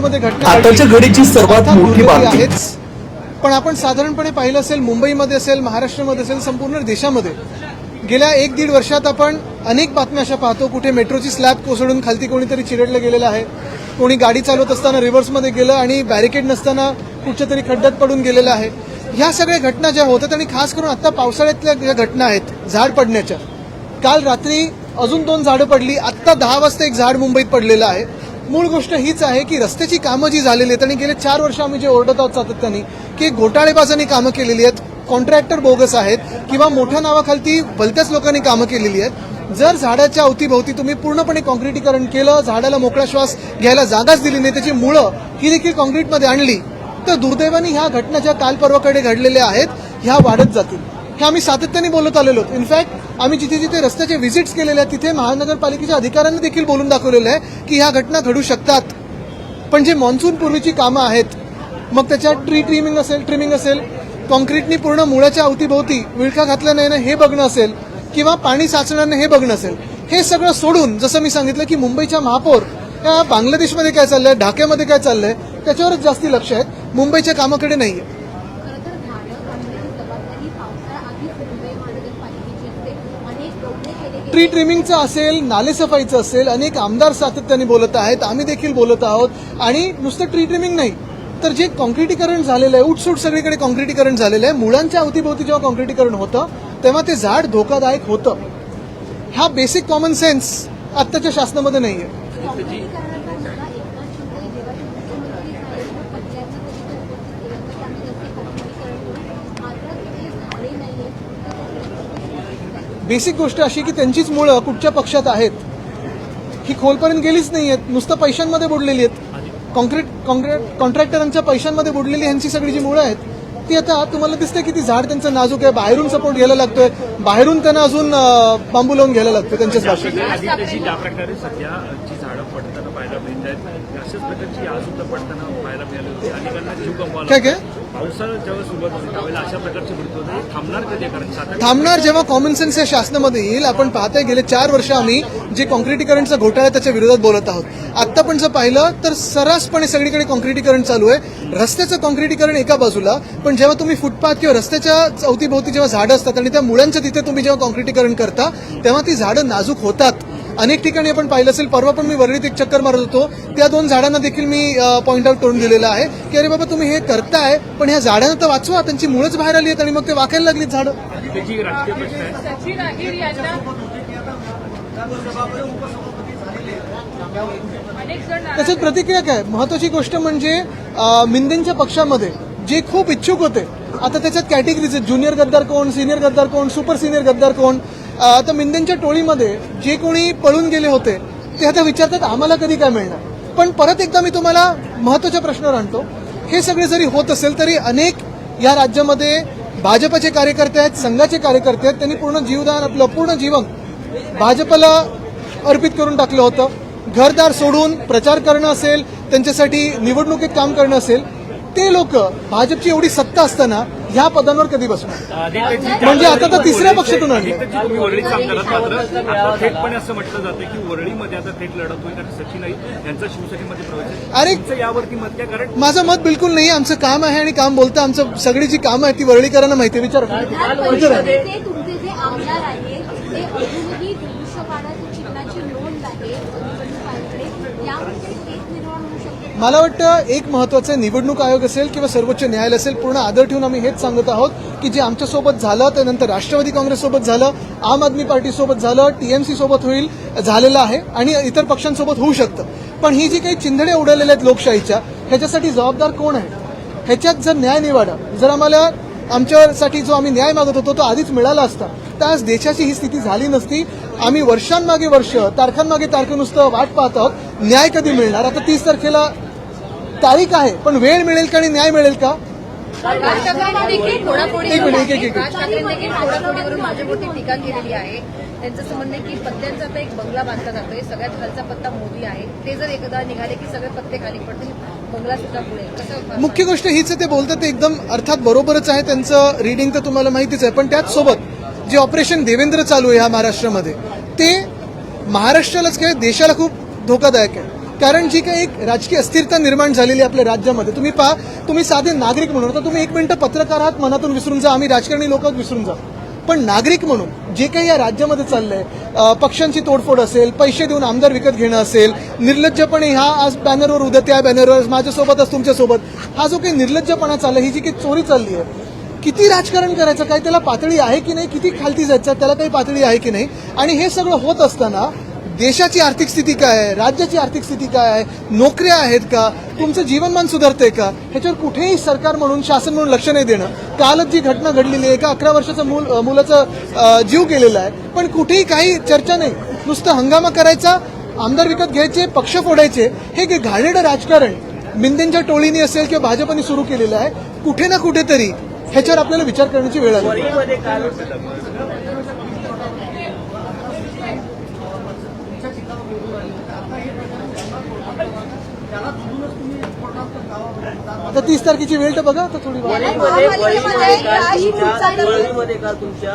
नागपूरमध्ये घटना आताच्या घडीची सर्वात मोठी बातमी आहेच, पण आपण साधारणपणे पाहिलं असेल मुंबईमध्ये असेल, महाराष्ट्रामध्ये असेल, संपूर्ण देशामध्ये गेल्या 1-1.5 वर्षात आपण अनेक बातम्या अशा पाहतो, कुठे मेट्रोची स्लॅब कोसळून खालती कोणीतरी चिरडलं गेलेलं आहे, कोणी गाडी चालवत असताना रिव्हर्समध्ये गेलं आणि बॅरिकेड नसताना कुठच्या तरी खड्ड्यात पडून गेलेलं आहे. ह्या सगळ्या घटना ज्या होतात आणि खास करून आता पावसाळ्यातल्या ज्या घटना आहेत झाड पडण्याच्या, काल रात्री अजून 2 झाडं पडली, आत्ता 10 वाजता एक झाड मुंबईत पडलेलं आहे. मूळ गोष्ट हीच आहे की रस्त्याची कामं जी झालेली आहेत आणि गेले 4 वर्ष आम्ही जे ओरडत आहोत सातत्याने की घोटाळेबाजांनी कामं केलेली आहेत, कॉन्ट्रॅक्टर बोगस आहेत किंवा मोठ्या नावाखालती भलत्याच लोकांनी कामं केलेली आहेत. जर झाडाच्या अवतीभोवती तुम्ही पूर्णपणे कॉन्क्रिटीकरण केलं, झाडाला मोकळा श्वास घ्यायला जागाच दिली नाही, त्याची मुळं ही देखील कॉन्क्रीटमध्ये आणली, तर दुर्दैवाने ह्या घटना ज्या काल परवाकडे घडलेल्या आहेत ह्या वाढत जातील. हे आम्ही सातत्याने बोलत आलेलो आहोत. इनफॅक्ट आम्ही जिथे जिथे रस्त्याचे व्हिजिट्स केलेले आहेत तिथे महानगरपालिकेच्या अधिकाऱ्यांनी देखील बोलून दाखवलेलं आहे की ह्या घटना घडू शकतात. पण जे मान्सून पूर्वीची कामं आहेत, मग त्याच्यात ट्रिमिंग असेल, कॉन्क्रीटनी पूर्ण मुळाच्या अवतीभोवती विळखा घातल्या नाही ना हे बघणं असेल किंवा पाणी साचणार नाही हे बघणं असेल, हे सगळं सोडून जसं मी सांगितलं की मुंबईच्या महापौर त्या बांगलादेशमध्ये काय चाललंय, ढाक्यामध्ये काय चाललंय त्याच्यावरच जास्ती लक्ष आहे, मुंबईच्या कामाकडे नाहीये. ट्री ट्रिमिंगचं असेल, नालेसफाईचं असेल, अनेक आमदार सातत्याने बोलत आहेत, आम्ही देखील बोलत आहोत. आणि नुसतं ट्री ट्रिमिंग नाही तर जे कॉन्क्रिटीकरण झालेलं आहे, उठसूट सगळीकडे कॉन्क्रिटीकरण झालेलं आहे, मुळांच्या अवतीभोवती जेव्हा कॉन्क्रिटीकरण होतं तेव्हा ते झाड धोकादायक होतं. हा बेसिक कॉमन सेन्स आत्ताच्या शासनामध्ये नाहीये. बेसिक गोष्ट अशी की त्यांचीच मुळं कुठच्या पक्षात आहेत ही खोलपर्यंत गेलीच नाही आहेत, नुसतं पैशांमध्ये बुडलेली आहेत. कॉन्ट्रॅक्टरांच्या पैशांमध्ये बुडलेली ह्यांची सगळी जी मुळं आहेत ती आता तुम्हाला दिसते की ती झाड त्यांचं नाजूक आहे, बाहेरून सपोर्ट घ्यायला लागतोय, बाहेरून त्यांना अजून बांबू लावून घ्यायला लागतं त्यांच्याच भाषेत. ज्या प्रकारे सध्या जी झाडं पडताना पाहायला मिळत आहेत अशाच प्रकारची आज सुद्धा पडताना पाहायला मिळाली होती. अनेकांना जीव गमवायला काय पावसाळा जेव्हा सुरुवात होती त्यावेळेला अशा प्रकारचे मृत्यू होते. थांबणार कधी? कारण थांबणार जेव्हा कॉमन सेन्स या शासनामध्ये येईल. आपण पाहताय गेले 4 वर्ष आम्ही जे कॉन्क्रिटीकरणचा घोटाळा त्याच्या विरोधात बोलत आहोत. आता पण जर पाहिलं तर सर्रासपणे सगळीकडे कॉन्क्रिटीकरण चालू आहे. रस्त्याचं कॉन्क्रिटीकरण एका बाजूला, पण जेव्हा तुम्ही फुटपाथ किंवा रस्त्याच्या अवतीभोवती जेव्हा झाडं असतात आणि त्या मुळांच्या तिथे तुम्ही जेव्हा कॉन्क्रिटीकरण करता तेव्हा ती झाडं नाजूक होतात. अनेक ठिकाणी आपण पाहिलं असेल, परवा पण मी वरळीत एक चक्कर मारत होतो, त्या 2 झाडांना देखील मी पॉईंट आउट करून दिलेलं आहे की अरे बाबा तुम्ही हे करताय पण ह्या झाडांना तर वाचवा, त्यांची मुळंच बाहेर आली आहेत आणि मग ते वाकायला लागलीत झाडं. त्याच्यात प्रतिक्रिया काय? महत्वाची गोष्ट म्हणजे मिंदेंच्या पक्षामध्ये जे खूप इच्छुक होते, आता त्याच्यात कॅटेगरीज आहेत, ज्युनियर गद्दार कोण, सिनियर गद्दार कोण, सुपर सिनियर गद्दार कोण. आता मिंदेंच्या टोळीमध्ये जे कोणी पळून गेले होते ते आता विचारतात आम्हाला कधी काय मिळणार. पण परत एकदा मी तुम्हाला महत्वाच्या प्रश्नावर आणतो, हे सगळे जरी होत असेल तरी अनेक या राज्यामध्ये भाजपचे कार्यकर्ते आहेत, संघाचे कार्यकर्ते आहेत, त्यांनी पूर्ण जीवदान आपलं पूर्ण जीवन भाजपला अर्पित करून टाकलं होतं. घरदार सोडून प्रचार करणं असेल, त्यांच्यासाठी निवडणुकीत काम करणं असेल, ते लोक भाजपची एवढी सत्ता असताना ह्या पदांवर कधी बसणार? म्हणजे आता तर तिसऱ्या पक्षातून आली. थेटपणे असं म्हटलं जातं की वरळीमध्ये आता थेट लढत होईल कारण सचिन यांचा शिवसेनेमध्ये प्रवेश. अरे यावरती मत काय? कारण माझं मत बिलकुल नाही. आमचं काम आहे आणि काम बोलतं. आमचं सगळी जी कामं आहेत ती वरळीकरांना माहिती आहे. विचार मला वाटतं एक महत्वाचं निवडणूक आयोग असेल किंवा सर्वोच्च न्यायालय असेल, पूर्ण आदर ठेवून आम्ही हेच सांगत आहोत की जे आमच्यासोबत झालं त्यानंतर राष्ट्रवादी काँग्रेससोबत झालं, आम आदमी पार्टीसोबत झालं, TMC सोबत झालेलं आहे आणि इतर पक्षांसोबत होऊ शकतं. पण ही जी काही चिंधडे उडवलेल्या आहेत लोकशाहीच्या, ह्याच्यासाठी जबाबदार कोण आहे? ह्याच्यात जर न्याय निवाडा, जर आम्हाला आमच्यासाठी जो आम्ही न्याय मागत होतो तो आधीच मिळाला असता तर आज देशाची ही स्थिती झाली नसती. आम्ही वर्षांमागे वर्ष, तारखांमागे तारखं नुसतं वाट पाहत आहोत. न्याय कधी मिळणार? आता 30 तारखेला तारीख आहे, पण वेळ मिळेल का आणि न्याय मिळेल का? माझ्यावरती टीका केलेली आहे. त्यांचं असं म्हणणं आहे की पत्त्यांचा आता एक बंगला बांधला जातोय, सगळ्यात खालचा पत्ता मोदी आहे, ते जर एकदा निघाले की सगळे पत्ते खाली पडतील, बंगला सुद्धा पुढे. कसं? मुख्य गोष्ट हीच आहे, ते बोलतात ते एकदम अर्थात बरोबरच आहे, त्यांचं रिडिंग तर तुम्हाला माहितीच आहे. पण त्याच सोबत जे ऑपरेशन देवेंद्र चालू आहे ह्या महाराष्ट्रामध्ये, ते महाराष्ट्रालाच काय देशाला खूप धोकादायक आहे. कारण जी काही एक राजकीय अस्थिरता निर्माण झालेली आहे आपल्या राज्यामध्ये, तुम्ही पहा, तुम्ही साधे नागरिक म्हणून, आता तुम्ही 1 मिनिटं पत्रकार आहात, मनातून विसरून जा, आम्ही राजकारणी लोक विसरून जा, पण नागरिक म्हणून जे काही या राज्यामध्ये चाललंय, पक्षांची तोडफोड असेल, पैसे देऊन आमदार विकत घेणं असेल, निर्लज्जपणे ह्या आज बॅनरवर उद्या त्या बॅनरवर माझ्यासोबतच तुमच्यासोबत, हा जो काही निर्लज्जपणा चालला, ही जी काही चोरी चालली आहे, किती राजकारण करायचं, काय त्याला पातळी आहे की नाही, किती खालती जायचं त्याला काही पातळी आहे की नाही. आणि हे सगळं होत असताना देशाची आर्थिक स्थिती काय आहे, राज्याची आर्थिक स्थिती काय आहे, नोकऱ्या आहेत का, तुमचं जीवनमान सुधारतंय का, ह्याच्यावर कुठेही सरकार म्हणून, शासन म्हणून लक्ष नाही देणं. कालच जी घटना घडलेली आहे, एका 11 वर्षाचं मुलाचा जीव गेलेला आहे, पण कुठेही काही चर्चा नाही, नुसतं हंगामा करायचा, आमदार विकत घ्यायचे, पक्ष फोडायचे, हे घाणेरडं राजकारण मिंदेंच्या टोळीने असेल किंवा भाजपने सुरू केलेलं आहे. कुठे ना कुठेतरी ह्याच्यावर आपल्याला विचार करण्याची वेळ आली. आता 30 तारखेची वेळ तर बघा, आता थोडी मध्ये काल तुमच्या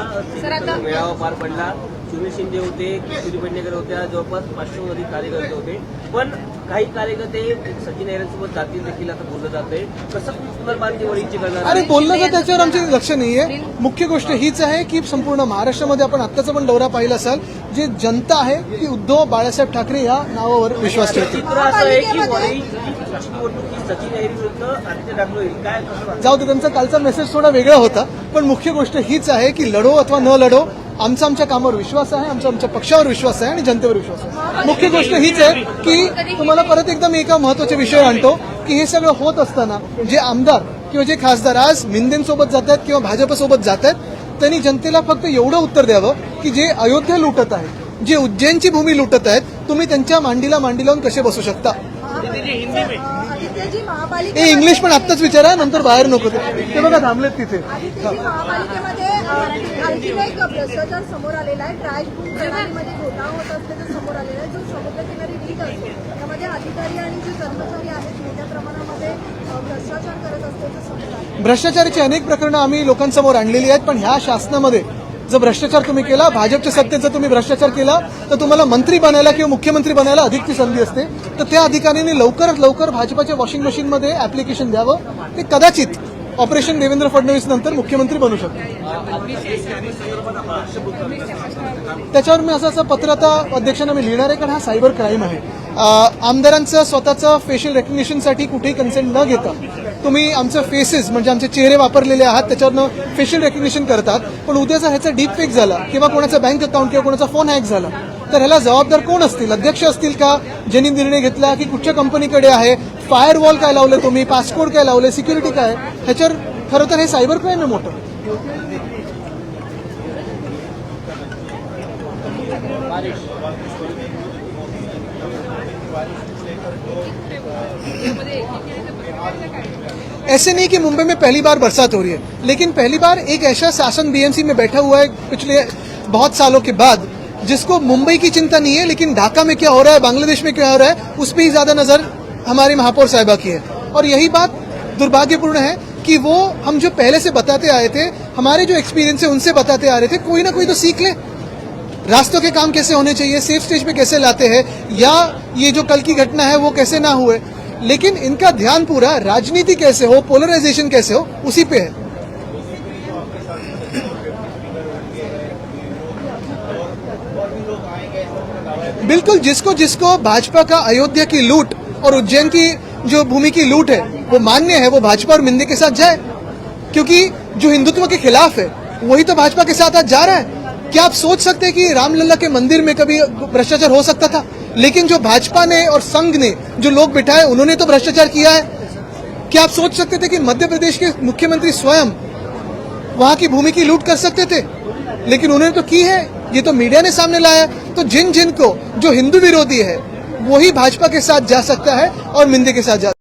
मेळावा पार पडला. सुनील शिंदे होते, किशोरी पेडणेकर होत्या, जवळपास 500 अधिक कार्यकर्ते होते. पण काही कार्यकर्ते सचिन अहिरेंसोबत जातील देखील आता बोललं जातंय. कसं पुनर्बांधणी वळीची करणार? अरे बोललं का, त्याच्यावर आमचे लक्ष नाहीये. मुख्य गोष्ट हीच आहे की संपूर्ण महाराष्ट्रामध्ये आपण आत्ताचा पण दौरा पाहिला असाल, जे जनता आहे ती उद्धव बाळासाहेब ठाकरे या नावावर विश्वास ठेवते. चित्र असं आहे की वरळीची निवडणूक ही सचिन अहिरे विरुद्ध आदित्य ठाकरे होईल. काय कसं जाऊ दे, त्यांचा कालचा मेसेज थोडा वेगळा होता, पण मुख्य गोष्ट हीच आहे की लढो अथवा न लढो, आमच्या कामावर विश्वास आहे, आमच्या पक्षावर विश्वास आहे आणि जनतेवर विश्वास आहे. मुख्य गोष्ट हीच आहे की तुम्हाला परत एकदा मी एका महत्वाच्या विषयावर आणतो की हे सगळं होत असताना जे आमदार किंवा जे खासदार आज मिंदेंसोबत जात आहेत किंवा भाजपसोबत जात आहेत, त्यांनी जनतेला फक्त एवढं उत्तर द्यावं की जे अयोध्या लुटत आहेत, जे उज्जैनची भूमी लुटत आहेत, तुम्ही त्यांच्या मांडीला मांडी लावून कसे बसू शकता. आदित्यजी, हे इंग्लिश पण आत्ताच विचारा, नंतर बाहेर नको. ते बघा थांबलेत तिथे. आदित्यजी, महापालिकेमध्ये आणखीन एक भ्रष्टाचार समोर आलेला आहे. ट्रॅश प्रणालीमध्ये घोटाळा होत असल्याचं समोर आलेला आहे, जो समुद्रकिनारी रीत असतो त्यामध्ये अधिकारी आणि जे कर्मचारी आहेत मोठ्या प्रमाणामध्ये भ्रष्टाचार करत असल्याचं समोर आलं. भ्रष्टाचाराची अनेक प्रकरणं आम्ही लोकांसमोर आणलेली आहेत, पण ह्या शासनामध्ये जर भ्रष्टाचार तुम्ही केला, भाजपच्या सत्तेत जर तुम्ही भ्रष्टाचार केला, तर तुम्हाला मंत्री बनायला किंवा मुख्यमंत्री बनायला अधिकची संधी असते. तर त्या अधिकाऱ्यांनी लवकरात लवकर भाजपाच्या वॉशिंग मशीनमध्ये ऍप्लिकेशन द्यावं. ते कदाचित ऑपरेशन देवेंद्र फडणवीस नंतर मुख्यमंत्री बनू शकतात. त्याच्यावर मी असं पत्र आता अध्यक्षांना मी लिहिणार आहे, कारण हा सायबर क्राईम आहे. आमदारांचं स्वतःचं फेशियल रेकग्निशनसाठी कुठेही कन्सेंट न घेता तुम्ही आमचं फेसेस म्हणजे आमचे चेहरे वापरलेले आहात, त्याच्यावरनं फेशियल रेकग्निशन करतात. पण उद्या जर ह्याचा डीप फेक झाला किंवा कोणाचा बँक अकाउंट किंवा कोणाचा फोन हॅक झाला, तर ह्याला जबाबदार कोण असतील? अध्यक्ष असतील का, ज्यांनी निर्णय घेतला, की कुठच्या कंपनीकडे आहे, फायरवॉल काय लावले तुम्ही, पासकोड काय लावले, सिक्युरिटी काय, ह्याच्यावर खरं तर हे सायबर क्राईम आहे मोठं. ऐसे नहीं कि मुंबई में पहली बार बरसात हो रही है, लेकिन पहली बार एक ऐसा शासन बीएमसी में बैठा हुआ है पिछले बहुत सालों के बाद, जिसको मुंबई की चिंता नहीं है, लेकिन ढाका में क्या हो रहा है, बांग्लादेश में क्या हो रहा है, उस पर ही ज्यादा नजर हमारे महापौर साहिबा की है. और यही बात दुर्भाग्यपूर्ण है कि वो हम जो पहले से बताते आए थे, हमारे जो एक्सपीरियंस है उनसे बताते आ रहे थे, कोई ना कोई तो सीख ले. रास्तों के काम कैसे होने चाहिए, सेफ स्टेज पे कैसे लाते हैं, या ये जो कल की घटना है वो कैसे ना हुए, लेकिन इनका ध्यान पूरा राजनीति कैसे हो, पोलराइजेशन कैसे हो, उसी पे है. बिल्कुल, जिसको जिसको भाजपा का अयोध्या की लूट और उज्जैन की जो भूमि की लूट है वो मान्य है, वो भाजपा और मिंदे के साथ जाए, क्योंकि जो हिंदुत्व के खिलाफ है वही तो भाजपा के साथ आज जा रहा है. क्या आप सोच सकते हैं कि रामलला के मंदिर में कभी भ्रष्टाचार हो सकता था? लेकिन जो भाजपा ने और संघ ने जो लोग बिठाए उन्होंने तो भ्रष्टाचार किया है. क्या आप सोच सकते थे कि मध्य प्रदेश के मुख्यमंत्री स्वयं वहां की भूमि की लूट कर सकते थे? लेकिन उन्होंने तो की है, ये तो मीडिया ने सामने लाया. तो जिन जिन को जो हिंदू विरोधी है वही भाजपा के साथ जा सकता है और मिंदे के साथ जा